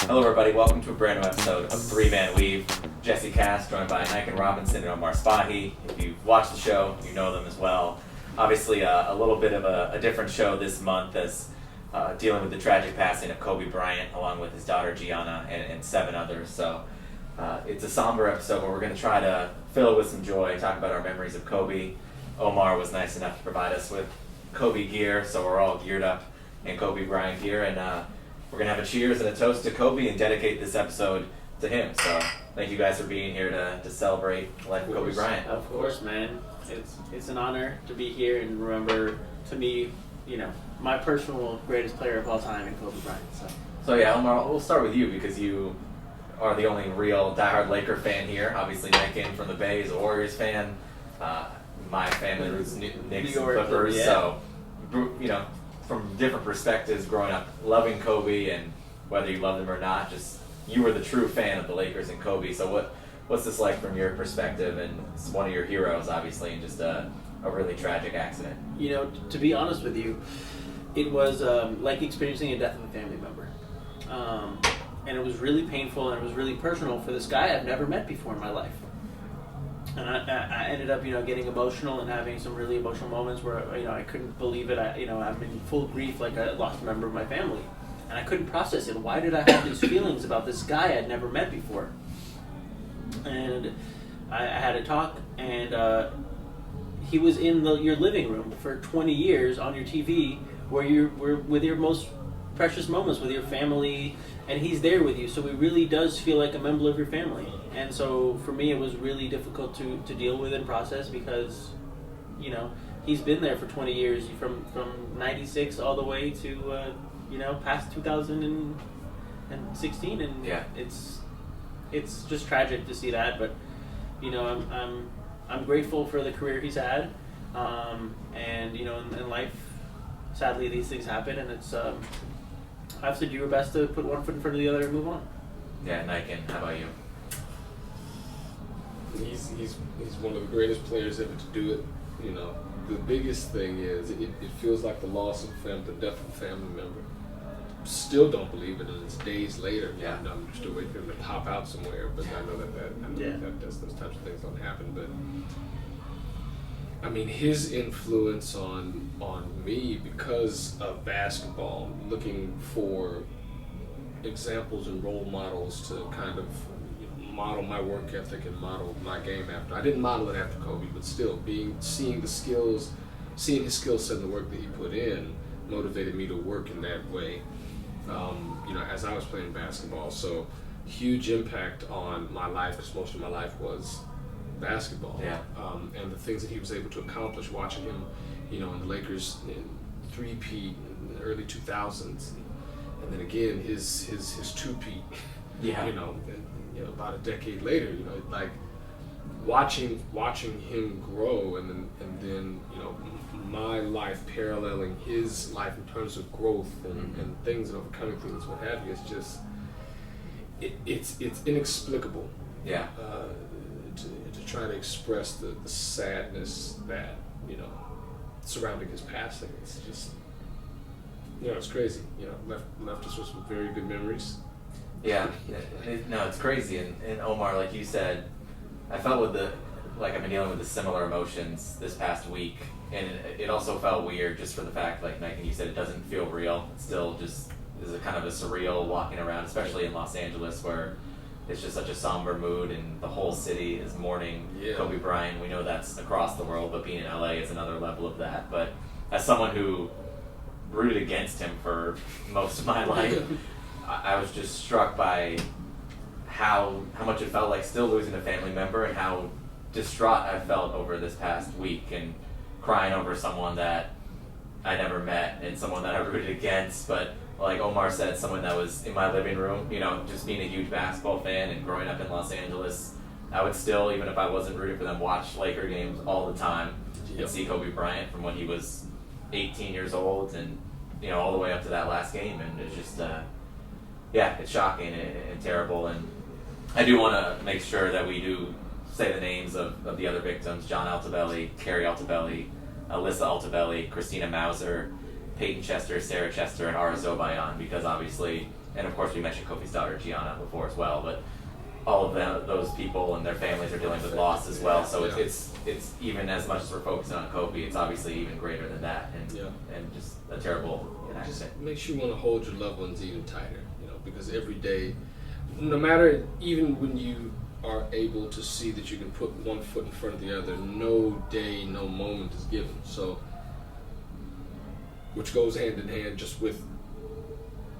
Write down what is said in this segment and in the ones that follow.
Hello, everybody. Welcome to a brand new episode of Three Man Weave. Jesse Kass, joined by Nican Robinson and Omar Spahi. If you've watched the show, you know them as well. Obviously, a little bit of a different show this month as dealing with the tragic passing of Kobe Bryant, along with his daughter Gianna and 7 others. So it's a somber episode, but we're going to try to fill it with some joy, talk about our memories of Kobe. Omar was nice enough to provide us with Kobe gear, so we're all geared up in Kobe Bryant gear, and we're going to have a cheers and a toast to Kobe and dedicate this episode to him. So thank you guys for being here to celebrate the life of Kobe Bryant. Of course, man. It's an honor to be here and remember, to me, my personal greatest player of all time in Kobe Bryant. So yeah, Omar, we'll start with you because you are the only real diehard Laker fan here. Obviously, Nican from the Bay is a Warriors fan. My family roots Knicks and Clippers. Yeah. So, from different perspectives, growing up loving Kobe and whether you love them or not, just you were the true fan of the Lakers and Kobe. So what's this like from your perspective? And it's one of your heroes, obviously, and just a really tragic accident. To be honest with you, it was like experiencing a death of a family member. And it was really painful and it was really personal for this guy I've never met before in my life. And I ended up, getting emotional and having some really emotional moments where, I couldn't believe it. I'm in full grief, like I lost a member of my family. And I couldn't process it. Why did I have these feelings about this guy I'd never met before? And I had a talk, and he was in your living room for 20 years on your TV where you were with your most precious moments with your family, and he's there with you, so it really does feel like a member of your family. And so for me, it was really difficult to deal with and process because, he's been there for 20 years, from 96 all the way to, past 2016, and yeah. It's just tragic to see that, but, I'm grateful for the career he's had, and, in life, sadly, these things happen, and it's, I have to do your best to put one foot in front of the other and move on. Yeah, Nican, how about you? He's one of the greatest players ever to do it. The biggest thing is it feels like the loss of the death of a family member. Still don't believe it, and it's days later. Yeah. I'm still waiting for him to pop out somewhere, but I know that those types of things don't happen. But I mean, his influence on me because of basketball, looking for examples and role models to kind of model my work ethic and model my game after. I didn't model it after Kobe, but still, seeing his skill set and the work that he put in motivated me to work in that way. As I was playing basketball, so huge impact on my life because most of my life was basketball. Yeah. And the things that he was able to accomplish, watching him, in the Lakers in three-peat in the early 2000s, and then again his two-peat. Yeah. About a decade later, like watching him grow, and then my life paralleling his life in terms of growth and things and overcoming things, what have you. It's just it's inexplicable. Yeah. To try to express the sadness that surrounding his passing. It's just it's crazy. Left us with some very good memories. Yeah, it's crazy, and Omar, like you said, I felt I've been dealing with the similar emotions this past week, and it also felt weird just for the fact, like Nican, you said, it doesn't feel real. It still just is a kind of a surreal walking around, especially in Los Angeles, where it's just such a somber mood, and the whole city is mourning Kobe Bryant. We know that's across the world, but being in LA is another level of that. But as someone who rooted against him for most of my life, I was just struck by how much it felt like still losing a family member, and how distraught I felt over this past week, and crying over someone that I never met and someone that I rooted against. But like Omar said, someone that was in my living room, just being a huge basketball fan and growing up in Los Angeles, I would still, even if I wasn't rooting for them, watch Laker games all the time and see Kobe Bryant from when he was 18 years old and, all the way up to that last game. And it's just, it's shocking and terrible. And I do want to make sure that we do say the names of the other victims: John Altobelli, Carrie Altobelli, Alyssa Altobelli, Christina Mauser, Peyton Chester, Sarah Chester, and Ara Zobayan, because obviously, and of course we mentioned Kofi's daughter Gianna before as well, but all of those people and their families are dealing with loss as well. So it's even as much as we're focusing on Kobe, it's obviously even greater than that, and just a terrible accident. Just makes you want to hold your loved ones even tighter, because every day, no matter, even when you are able to see that you can put one foot in front of the other, no day, no moment is given. So, which goes hand in hand just with,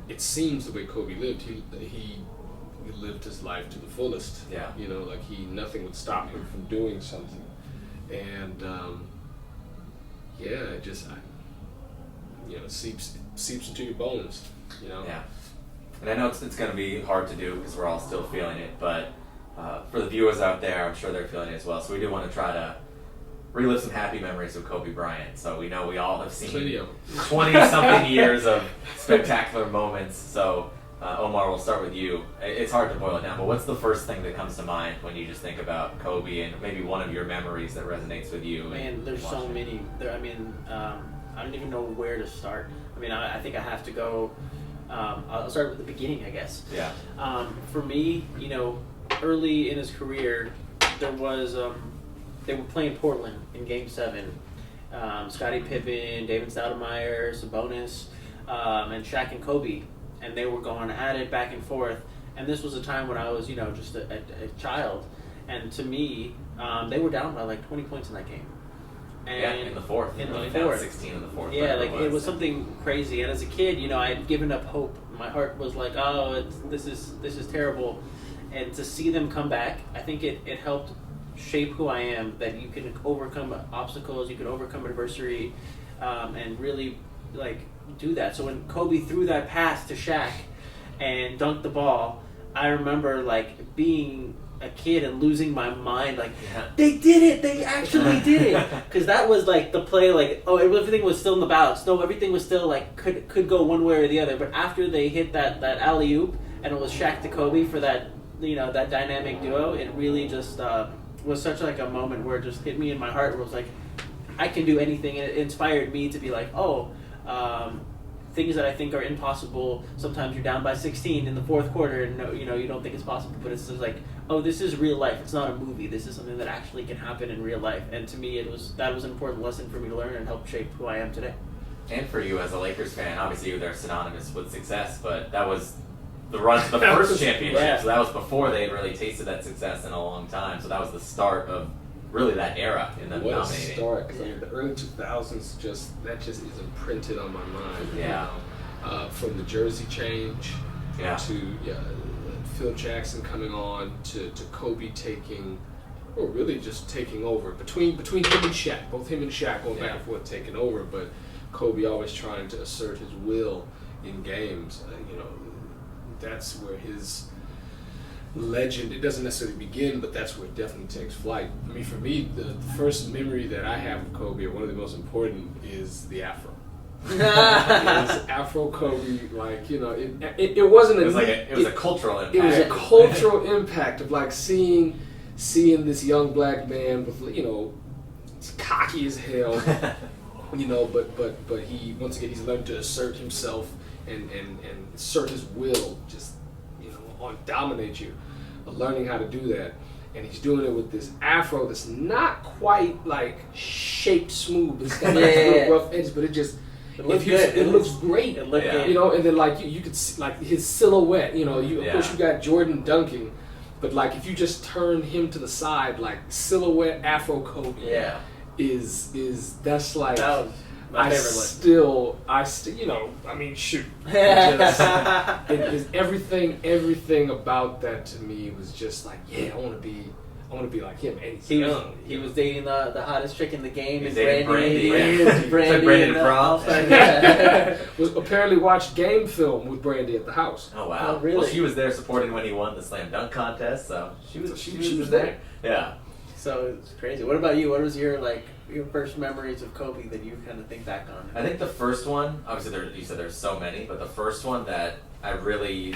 it seems the way Kobe lived. He lived his life to the fullest. Yeah. Nothing would stop him from doing something. And it just, seeps into your bones. Yeah. And I know it's going to be hard to do because we're all still feeling it, but for the viewers out there, I'm sure they're feeling it as well. So we do want to try to relive some happy memories of Kobe Bryant. So we know we all have seen 20-something years of spectacular moments. So Omar, we'll start with you. It's hard to boil it down, but what's the first thing that comes to mind when you just think about Kobe and maybe one of your memories that resonates with you? Man, there's so many. I don't even know where to start. I think I have to go. I'll start with the beginning, I guess. Yeah. For me, early in his career, there was they were playing Portland in Game 7. Scottie Pippen, David Stoudemire, Sabonis, and Shaq and Kobe, and they were going at it back and forth. And this was a time when I was, just a child, and to me, they were down by like 20 points in that game. And in the fourth. In the down fourth. 16 in the fourth. Yeah, it was something crazy. And as a kid, I had given up hope. My heart was like, oh, this is terrible. And to see them come back, I think it helped shape who I am. That you can overcome obstacles, you can overcome adversity, and really do that. So when Kobe threw that pass to Shaq and dunked the ball, I remember being a kid and losing my mind, they did it, they actually did it, because that was the play, everything was still in the balance, everything was still could go one way or the other, but after they hit that alley-oop and it was Shaq to Kobe for that that dynamic duo, it really just was such a moment where it just hit me in my heart, where it was I can do anything, and it inspired me to be things that I think are impossible. Sometimes you're down by 16 in the fourth quarter, and you don't think it's possible. But it's just this is real life. It's not a movie. This is something that actually can happen in real life. And to me, that was an important lesson for me to learn and help shape who I am today. And for you as a Lakers fan, obviously they're synonymous with success, but that was the run to the first championship. Yeah. So that was before they had really tasted that success in a long time. So that was the start of really that era in them dominating. What a start! Because the early 2000s just is imprinted on my mind. Yeah. From the jersey change to Phil Jackson coming on to Kobe taking, or really just taking over between him and Shaq. Both him and Shaq going back and forth taking over, but Kobe always trying to assert his will in games. That's where his legend, it doesn't necessarily begin, but that's where it definitely takes flight. For me, the first memory that I have of Kobe, or one of the most important, is the afro. It was Afro Kobe, it wasn't it was a cultural impact. It was a cultural impact of seeing this young black man with he's cocky as hell, but he, once again, he's learned to assert himself and assert his will, just on dominate you, learning how to do that. And he's doing it with this afro that's not quite shaped smooth. It's got little rough edges, but it looks good. It looks great. It looked good. And then you could see his silhouette. Of course you got Jordan dunking, but if you just turn him to the side, silhouette Afro Kobe. Yeah. Is that's that was my favorite one. Shoot. It is everything about that to me was just I want to be like him. And he's young. He was dating the hottest chick in the game. He's and dating Brandy. Was apparently watched game film with Brandy at the house. Oh wow! Oh, really? Well, she was there supporting when he won the slam dunk contest, so she was there. Yeah. So it's crazy. What about you? What was your first memories of Kobe that you kind of think back on? I think the first one, obviously you said there's so many, but the first one that I really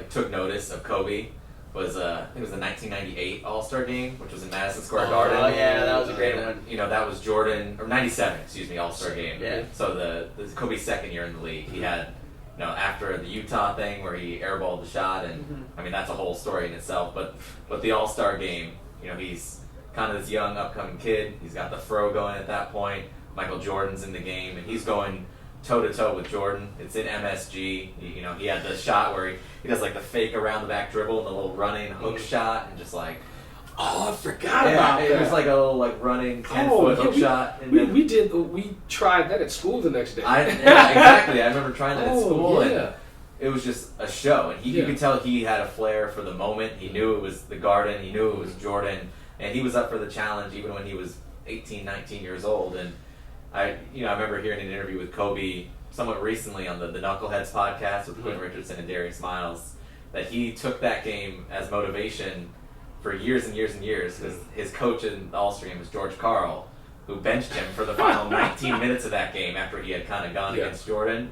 took notice of Kobe was I think it was the 1998 All-Star Game, which was in Madison Square Garden. Oh yeah, that was a great one. You know, that was Jordan, or 97, excuse me, All-Star Game. Yeah. So the Kobe's second year in the league, he had, you know, after the Utah thing where he airballed the shot, and I mean that's a whole story in itself. But the All-Star Game, you know, he's kind of this young upcoming kid. He's got the fro going at that point. Michael Jordan's in the game, and he's going toe to toe with Jordan. It's in MSG. You know, he had the shot where he does like the fake around the back dribble and the little running hook shot, and just like, oh, I forgot about that. It was like a little like running 10-foot hook shot. And we tried that at school the next day. Yeah, exactly. I remember trying that at school, yeah. and it was just a show. And you could tell he had a flair for the moment. He knew it was the Garden. He knew it was Jordan, and he was up for the challenge even when he was 18, 19 years old. And I remember hearing an interview with Kobe somewhat recently on the Knuckleheads podcast with Quinn Richardson and Darius Miles, that he took that game as motivation for years and years and years, because his coach in the All-Star game was George Karl, who benched him for the final 19 minutes of that game after he had kind of gone against Jordan.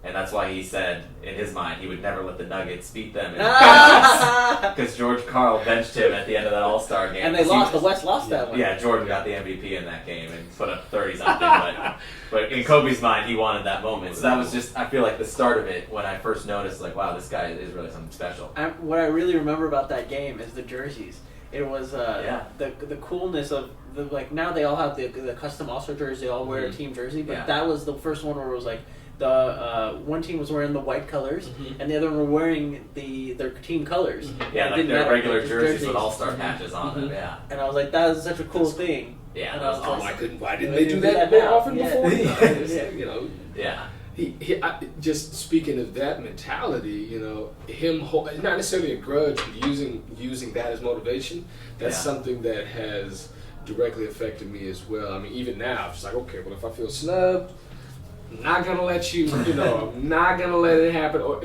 And that's why he said, in his mind, he would never let the Nuggets beat them. Because George Karl benched him at the end of that All-Star game. And they lost. The West lost that one. Yeah, Jordan got the MVP in that game and put up 30-something. but in Kobe's mind, he wanted that moment. So that was just, I feel like, the start of it when I first noticed, like, wow, this guy is really something special. What I really remember about that game is the jerseys. It was the coolness of the, like, now they all have the custom All-Star jersey. They all wear a team jersey. But that was the first one where it was like, the one team was wearing the white colors, and the other one were wearing their team colors. Yeah, like their regular jerseys with all-star patches on them. Yeah, and I was like, that was such a cool thing. Yeah, and that was awesome. Why didn't they do that more often before? You know. Yeah. Just speaking of that mentality, you know, him not necessarily a grudge, but using that as motivation. That's something that has directly affected me as well. I mean, even now, it's just like, okay, well, if I feel snubbed, I'm not gonna let you, I'm not gonna let it happen. Or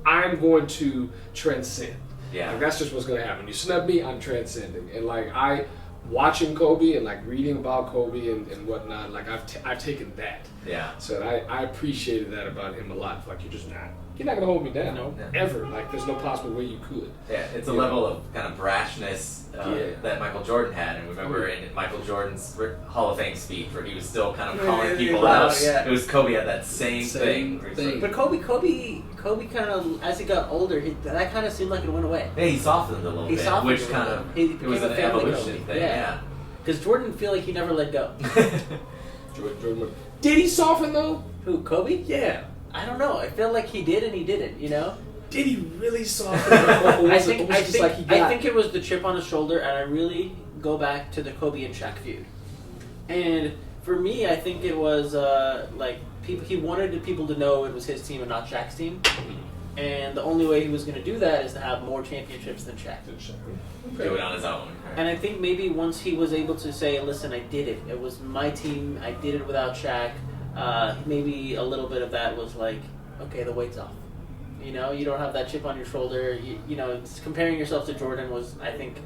I'm going to transcend. Yeah, like, that's just what's gonna happen. You snub me, I'm transcending. And like watching Kobe and like reading about Kobe and whatnot, like I've taken that. Yeah. So I appreciated that about him a lot. Like you're not gonna hold me down ever. Like there's no possible way you could. Yeah, it's a level of kind of brashness that Michael Jordan had, and remember in Michael Jordan's Hall of Fame speech where he was still kind of calling people out. Yeah. It was Kobe had that same thing. But Kobe kind of, as he got older, that kind of seemed like it went away. Yeah, he softened a little bit, which kind of it was an evolution thing. Yeah, because Jordan feel like he never let go. Jordan, did he soften though? Who, Kobe? Yeah. I don't know. I feel like he did and he didn't. You know. Did he really soften? I think it was the chip on his shoulder, and I really go back to the Kobe and Shaq feud. And for me, I think it was like he wanted people to know it was his team and not Shaq's team. And the only way he was going to do that is to have more championships than Shaq. Do it on his own. And I think maybe once he was able to say, "Listen, I did it. It was my team. I did it without Shaq." Maybe a little bit of that was like, okay, the weight's off. You know, you don't have that chip on your shoulder. You know, comparing yourself to Jordan was, I think,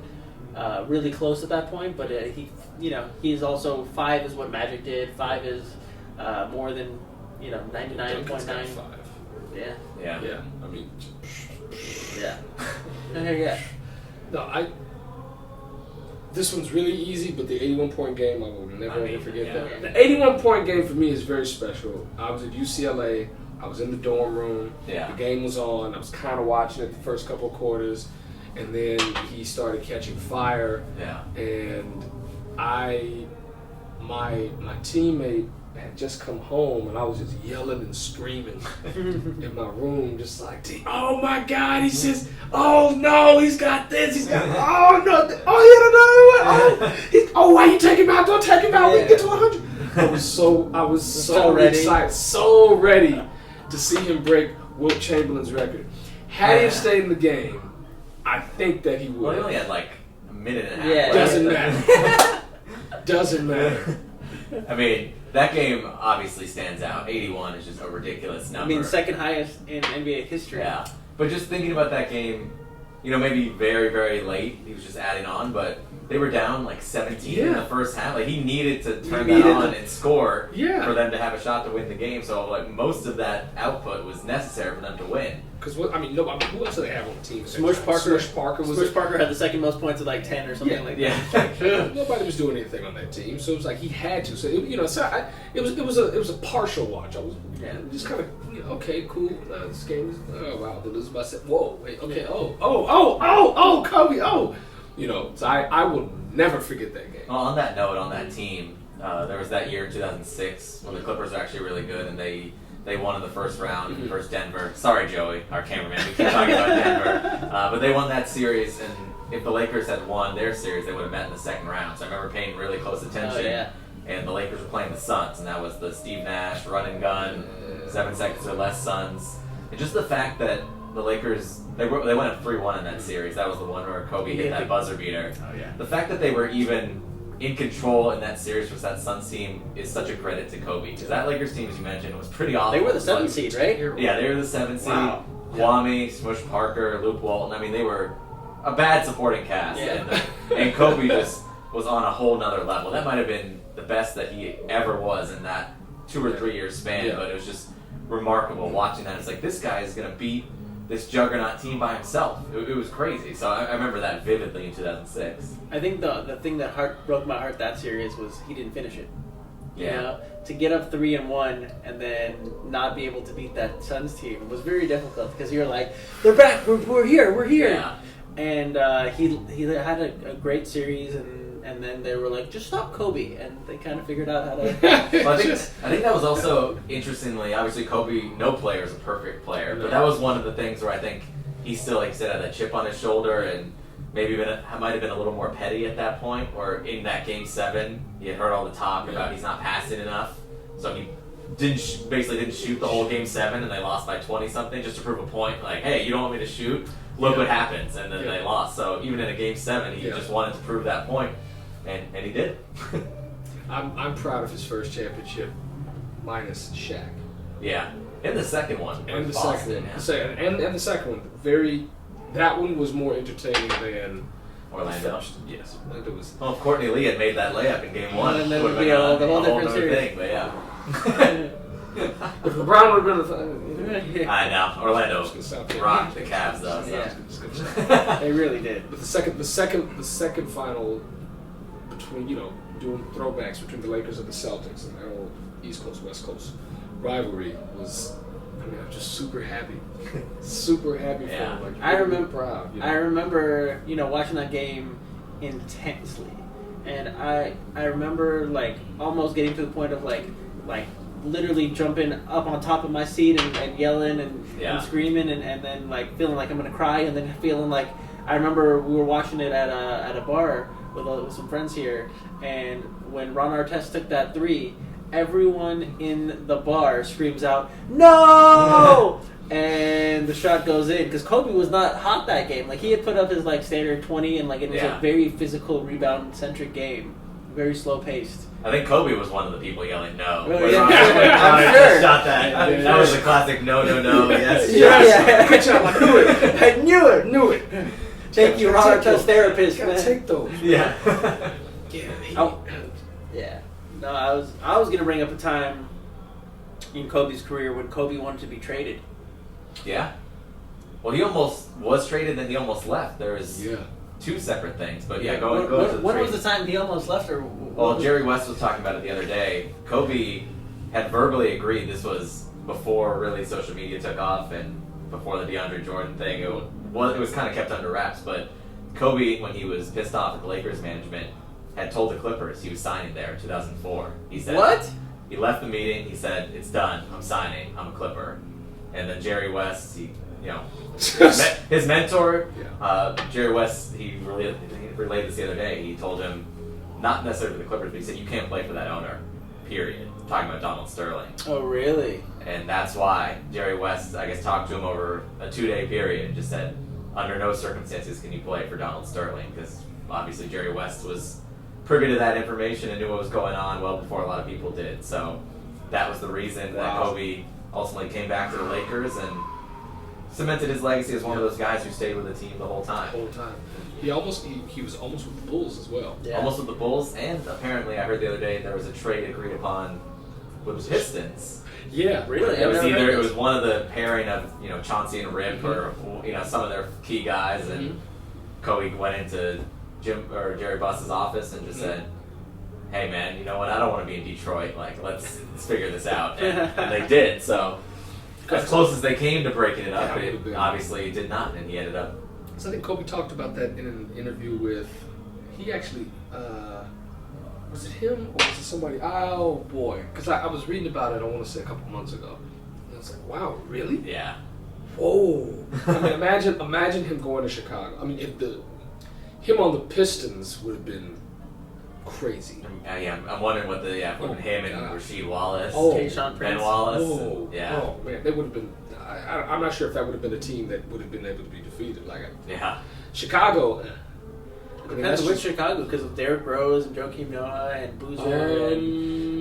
really close at that point. But he's also 5 is what Magic did. 5 is more than 99.9. Yeah. I mean, yeah. Yeah. No, this one's really easy, but the 81-point game, I will never ever forget that. The 81-point game for me is very special. I was at UCLA. I was in the dorm room. Yeah. The game was on. I was kind of watching it the first couple of quarters, and then he started catching fire. Yeah. And my teammate had just come home, and I was just yelling and screaming in my room, just like, "Oh my God!" He says, "Oh no, he's got this. He's got oh no, oh he had another one. Oh, why you take him out? Don't take him out. We can get to 100." I was so excited, so ready to see him break Wilt Chamberlain's record. Had he stayed in the game, I think that he would. Well, he only had like a minute and a half. Yeah. Doesn't matter. Doesn't matter. I mean, that game obviously stands out. 81 is just a ridiculous number. I mean, second highest in NBA history. Yeah. But just thinking about that game, maybe very, very late, he was just adding on, but they were down like 17 in the first half. Like, he needed to turn that on and score for them to have a shot to win the game. So, like, most of that output was necessary for them to win. because nobody. Who else did they have on the team? Smush Parker was Smush Parker had the second most points at like 10 or something like that. Nobody was doing anything on that team, so it was like he had to. So it was a partial watch. I was just kind of okay, cool. This game is wow. They lose by 7. Whoa, wait, okay, Kobe, so I will never forget that game. Well, on that note, on that team, there was that year, 2006, when the Clippers were actually really good, and they won in the first round versus Denver. Sorry, Joey, our cameraman, we keep talking about Denver. But they won that series, and if the Lakers had won their series, they would have met in the second round. So I remember paying really close attention. And the Lakers were playing the Suns, and that was the Steve Nash run and gun, 7 seconds or less Suns. And just the fact that the Lakers, they went up 3-1 in that series. That was the one where Kobe hit that buzzer beater. Oh, yeah. The fact that they were even in control in that series versus that Suns team is such a credit to Kobe. Because that Lakers team, as you mentioned, was pretty awful. They were the 7th seed, right? Yeah, they were the 7th seed. Wow. Kwame, Smush Parker, Luke Walton. I mean, they were a bad supporting cast. Yeah. And Kobe just was on a whole nother level. That might have been the best that he ever was in that 2 or 3 year span, but it was just remarkable watching that. It's like, this guy is going to beat this juggernaut team by himself. It was crazy. So I remember that vividly in 2006. I think the thing that broke my heart that series was he didn't finish it. Yeah. You know, to get up 3-1 and then not be able to beat that Suns team was very difficult because you're like, they're back, we're here. Yeah. And he had a great series, and then they were like, just stop Kobe, and they kind of figured out how to. Well, I think that was also interestingly, obviously Kobe, no player is a perfect player, but that was one of the things where I think he still, like you said, had that chip on his shoulder, and maybe might have been a little more petty at that point. Or in that Game 7, he had heard all the talk about he's not passing enough, so he basically didn't shoot the whole Game 7, and they lost by 20 something just to prove a point. Like, hey, you don't want me to shoot? Look what happens, and then they lost. So even in a Game 7, he just wanted to prove that point. And he did. I'm proud of his first championship, minus Shaq. Yeah, and the second one. And the Boston, and the second one. That one was more entertaining than Orlando. First. Yes, Orlando was. Well, if Courtney Lee had made that layup in Game 1, And then it would it'd have be been a whole a different whole other series. thing. But yeah. If LeBron would have been I know. Orlando rocked the Cavs though. So. They really did. But the second final between doing throwbacks between the Lakers and the Celtics and their old East Coast West Coast rivalry was. I'm just super happy, super happy for him. Like, I remember proud. I remember watching that game intensely, and I remember like almost getting to the point of like literally jumping up on top of my seat and yelling and screaming and then like feeling like I'm gonna cry, and then feeling like I remember we were watching it at a bar with some friends here, and when Ron Artest took that 3, everyone in the bar screams out, "No!" And the shot goes in because Kobe was not hot that game. Like he had put up his like standard 20, and like it was a very physical rebound centric game, very slow paced. I think Kobe was one of the people yelling no. Oh, yeah. I'm sure. Shot that. That was a classic no, yes. Good job. I knew it. Thank you, Ron Artest therapist, man. Take those. Yeah. Yeah. No, I was gonna bring up a time in Kobe's career when Kobe wanted to be traded. Yeah. Well, he almost was traded, then he almost left. There was 2 separate things, but go to the When trade. was the time he almost left? Or Well, Jerry West was talking about it the other day. Kobe had verbally agreed. This was before really social media took off and before the DeAndre Jordan thing. It was kind of kept under wraps, but Kobe, when he was pissed off at the Lakers management, had told the Clippers he was signing there in 2004. He said, what? He left the meeting. He said, "It's done. I'm signing. I'm a Clipper." And then Jerry West, his mentor, Jerry West, he relayed this the other day. He told him, not necessarily for the Clippers, but he said, "You can't play for that owner, period." Talking about Donald Sterling. Oh, really? And that's why Jerry West, I guess, talked to him over a 2-day period and just said, under no circumstances can you play for Donald Sterling, because obviously Jerry West was privy to that information and knew what was going on well before a lot of people did. So that was the reason that Kobe ultimately came back to the Lakers and cemented his legacy as one of those guys who stayed with the team the whole time. He was almost with the Bulls as well. Yeah. Almost with the Bulls, and apparently I heard the other day there was a trade agreed upon with the Pistons. Yeah, Really? It was I've never either heard it was this. one of the pairing of Chauncey and Rip or some of their key guys, and Kobe went into Jerry Buss's office and just said, "Hey man, you know what? I don't want to be in Detroit. Like let's figure this out," and they did. So as close as they came to breaking it up, it obviously did not, and he ended up. So I think Kobe talked about that in an interview with. He actually. Was it him or was it somebody? Oh boy, because I was reading about it. I want to say a couple months ago. And I was like, wow, really? Yeah. Whoa. I mean, imagine him going to Chicago. I mean, if him on the Pistons would have been crazy. Yeah, I'm wondering what him and Rasheed Wallace, Tayshaun Ben Prince. Wallace, Oh man, they would have been. I'm not sure if that would have been a team that would have been able to be defeated. Chicago. Depends which Chicago, because of Derrick Rose and Joakim Noah and Boozer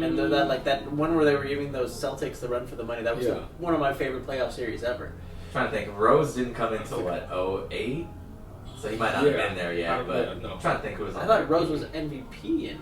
and that one where they were giving those Celtics the run for the money. That was one of my favorite playoff series ever. I'm trying to think. Rose didn't come until 2008, so he might not have been there yet. But I'm trying to think who was on. I thought Rose was MVP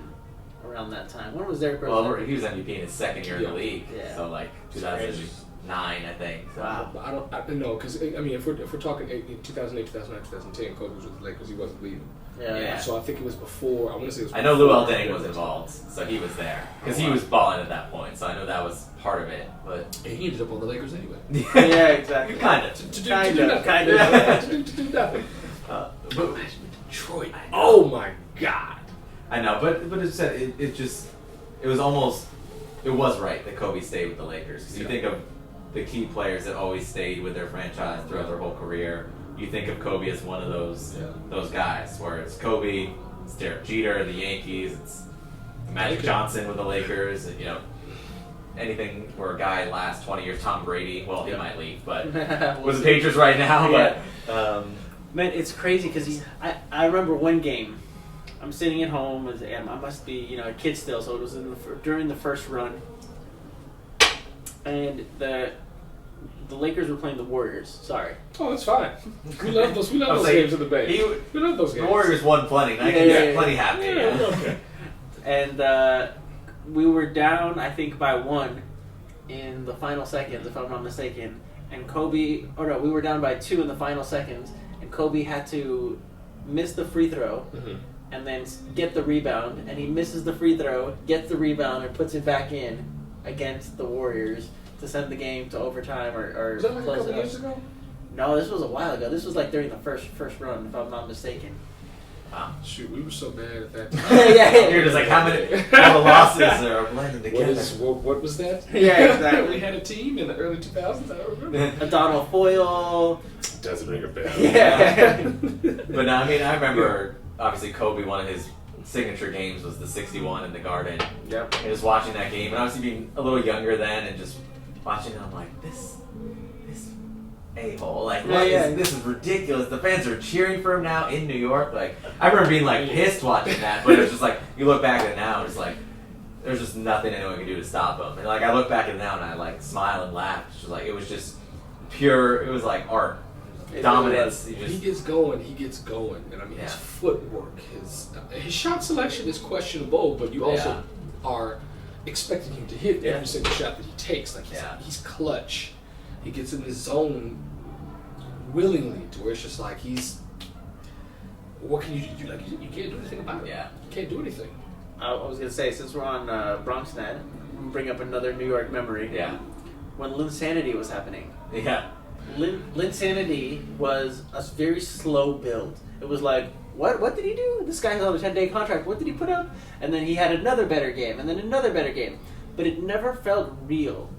around that time. When was Derrick Rose? Well, he was MVP in his second year in the league, so 2009, I think. So. Wow. I don't know because I mean if we're talking 2008, 2009, 2010, Kobe was with the Lakers. He wasn't leaving. Yeah. So I think it was before. I want to say it was. I know Lou Alding was involved, so he was there because he was balling at that point. So I know that was part of it. But and he ended up on the Lakers anyway. Yeah, exactly. Kind of. To do nothing. To do nothing. But Detroit. Oh my God. I know, but it said it was right that Kobe stayed with the Lakers because you think of the key players that always stayed with their franchise throughout their whole career. You think of Kobe as one of those guys, where it's Kobe, it's Derek Jeter, the Yankees, it's Magic Johnson with the Lakers, anything where a guy lasts 20 years. Tom Brady, well, he might leave, but with the Patriots right now. But man, it's crazy because I remember one game. I'm sitting at home, and I must be a kid still, so it was during the first run, and the Lakers were playing the Warriors. Sorry. Oh, that's fine. We love those. We love those games in the Bay. We love those games. The Warriors won plenty. I can plenty happy. Okay. And we were down, I think, by 1 in the final seconds, if I'm not mistaken. And we were down by 2 in the final seconds, and Kobe had to miss the free throw and then get the rebound, and he misses the free throw, gets the rebound, and puts it back in against the Warriors to send the game to overtime or Was that like a close couple it up. years ago? No, this was a while ago. This was like during the first run, if I'm not mistaken. Wow. Shoot, we were so bad at that. Yeah. You're just like, all the losses are blending together. What was that? Yeah, exactly. We had a team in the early 2000s. I don't remember. Donald Foyle. Doesn't ring a bell. Yeah. But no, I mean, I remember obviously Kobe. One of his signature games was the 61 in the Garden. Yep. And just watching that game, and obviously being a little younger then, and just watching it, I'm like, this a-hole. Like, this is ridiculous. The fans are cheering for him now in New York. Like, I remember being like pissed watching that, but it was just like, you look back at it now, and it's like, there's just nothing anyone can do to stop him. And like, I look back at it now, and I like smile and laugh. It's just like, it was just pure. It was like art, dominance. He gets going. And I mean, his footwork, his shot selection is questionable, but you also are expecting him to hit every single shot that he takes. Like he's clutch. He gets in his zone willingly to where it's just like what can you do? Like you can't do anything about it. Yeah. You can't do anything. I was going to say, since we're on BronxNet, I'm going to bring up another New York memory. Yeah. When Linsanity was happening. Yeah. Linsanity was a very slow build. It was like, what did he do? This guy's on a 10-day contract. What did he put up? And then he had another better game, and then another better game. But it never felt real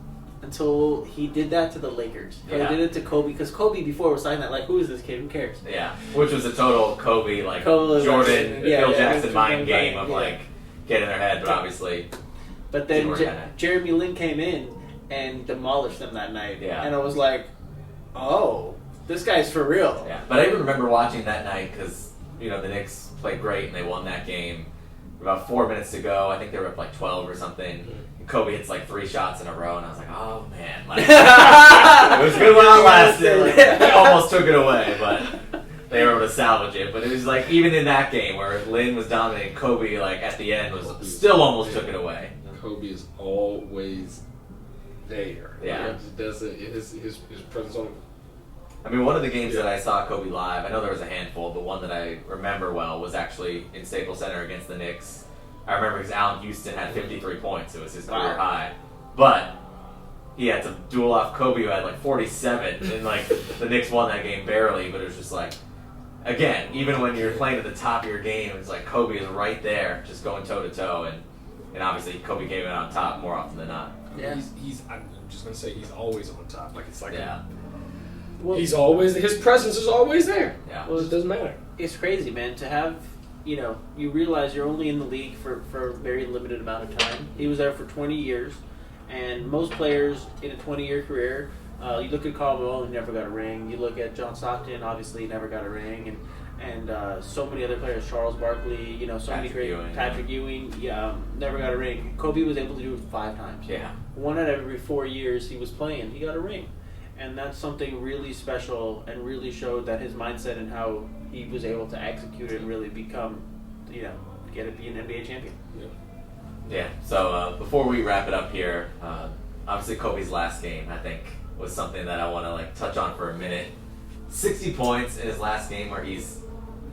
until he did that to the Lakers. Or he did it to Kobe, because Kobe before was saying that, like, who is this kid? Who cares? Yeah. Which was a total Kobe, Jordan, Phil Jackson mind game of like getting in their head, but obviously. But then Jeremy Lin came in and demolished them that night. Yeah. And I was like, oh, this guy's for real. Yeah. But I even remember watching that night because, the Knicks played great and they won that game. About 4 minutes to go, I think they were up like 12 or something. And Kobe hits like 3 shots in a row, and I was like, oh man. Like, it was good while it lasted. Like, they almost took it away, but they were able to salvage it. But it was like, even in that game where Lin was dominating, Kobe, like, at the end, was still almost took it away. Kobe is always there. Yeah. He doesn't his presence on. I mean, one of the games that I saw Kobe live, I know there was a handful, but one that I remember well was actually in Staples Center against the Knicks. I remember because Allen Houston had 53 points. It was his career high. But he had to duel off Kobe, who had like 47. And like the Knicks won that game barely, but it was just like, again, even when you're playing at the top of your game, it's like Kobe is right there, just going toe-to-toe. And obviously Kobe came in on top more often than not. Yeah. I'm just going to say he's always on top. Like it's like Well, his presence is always there. Yeah. Well, it doesn't matter. it's crazy, man, to have, you realize you're only in the league for a very limited amount of time. He was there for 20 years, and most players in a 20-year career, you look at Karl Malone, he never got a ring. You look at John Stockton, obviously he never got a ring, and so many other players, Charles Barkley, many great, Patrick Ewing, never got a ring. Kobe was able to do it 5 times. Yeah. 1 out of every 4 years he was playing, he got a ring. And that's something really special and really showed that his mindset and how he was able to execute it and really become, be an NBA champion. Yeah. So before we wrap it up here, obviously Kobe's last game, I think, was something that I want to touch on for a minute. 60 points in his last game where he's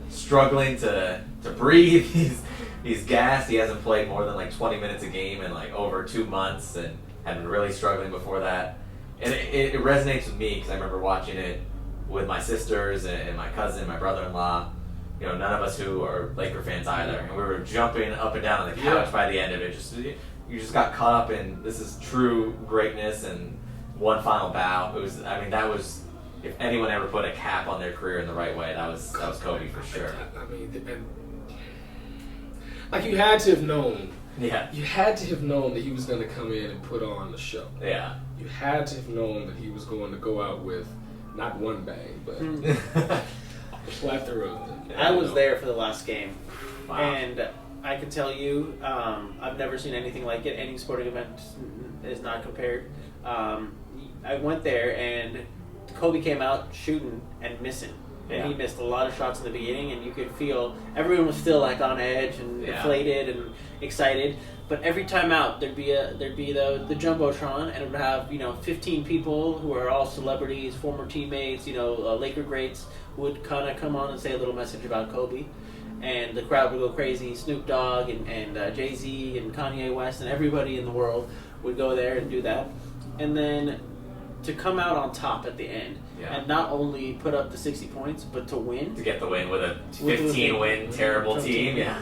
struggling to breathe. He's gassed. He hasn't played more than 20 minutes a game in over 2 months and had been really struggling before that. And it resonates with me because I remember watching it with my sisters and my cousin, my brother-in-law. None of us who are Laker fans either, and we were jumping up and down on the couch by the end of it. You just got caught up in this is true greatness and one final bow. That was if anyone ever put a cap on their career in the right way, that was Kobe for sure. You had to have known. Yeah. You had to have known that he was going to come in and put on the show. Yeah. You had to have known that he was going to go out with not one bang, but a plethora of them. I was there for the last game. Wow. And I can tell you, I've never seen anything like it. Any sporting event is not compared. I went there and Kobe came out shooting and missing. And he missed a lot of shots in the beginning, and you could feel everyone was still on edge and inflated and excited. But every time out, there'd be the jumbotron, and it would have 15 people who are all celebrities, former teammates, Laker greats, who would kind of come on and say a little message about Kobe, and the crowd would go crazy. Snoop Dogg and Jay-Z and Kanye West and everybody in the world would go there and do that, and then to come out on top at the end. Yeah. And not only put up the 60 points, but to win. To get the win with a 15-win terrible team, yeah.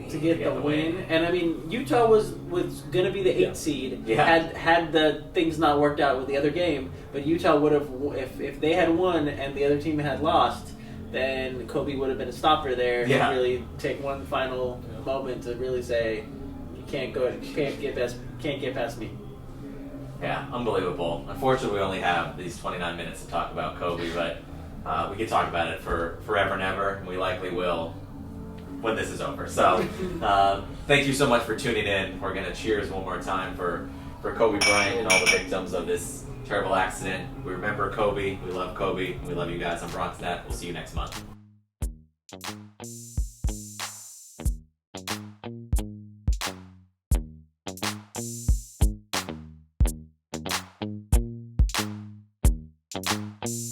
To get the win. And Utah was going to be the 8th seed. Yeah. Had the things not worked out with the other game, but Utah would have, if they had won and the other team had lost, then Kobe would have been a stopper there to really take one final moment to really say, you can't get past me. Yeah, unbelievable. Unfortunately, we only have these 29 minutes to talk about Kobe, but we could talk about it for forever and ever, and we likely will when this is over. So, thank you so much for tuning in. We're going to cheers one more time for Kobe Bryant and all the victims of this terrible accident. We remember Kobe. We love Kobe. We love you guys on BronxNet. We'll see you next month. Thank you.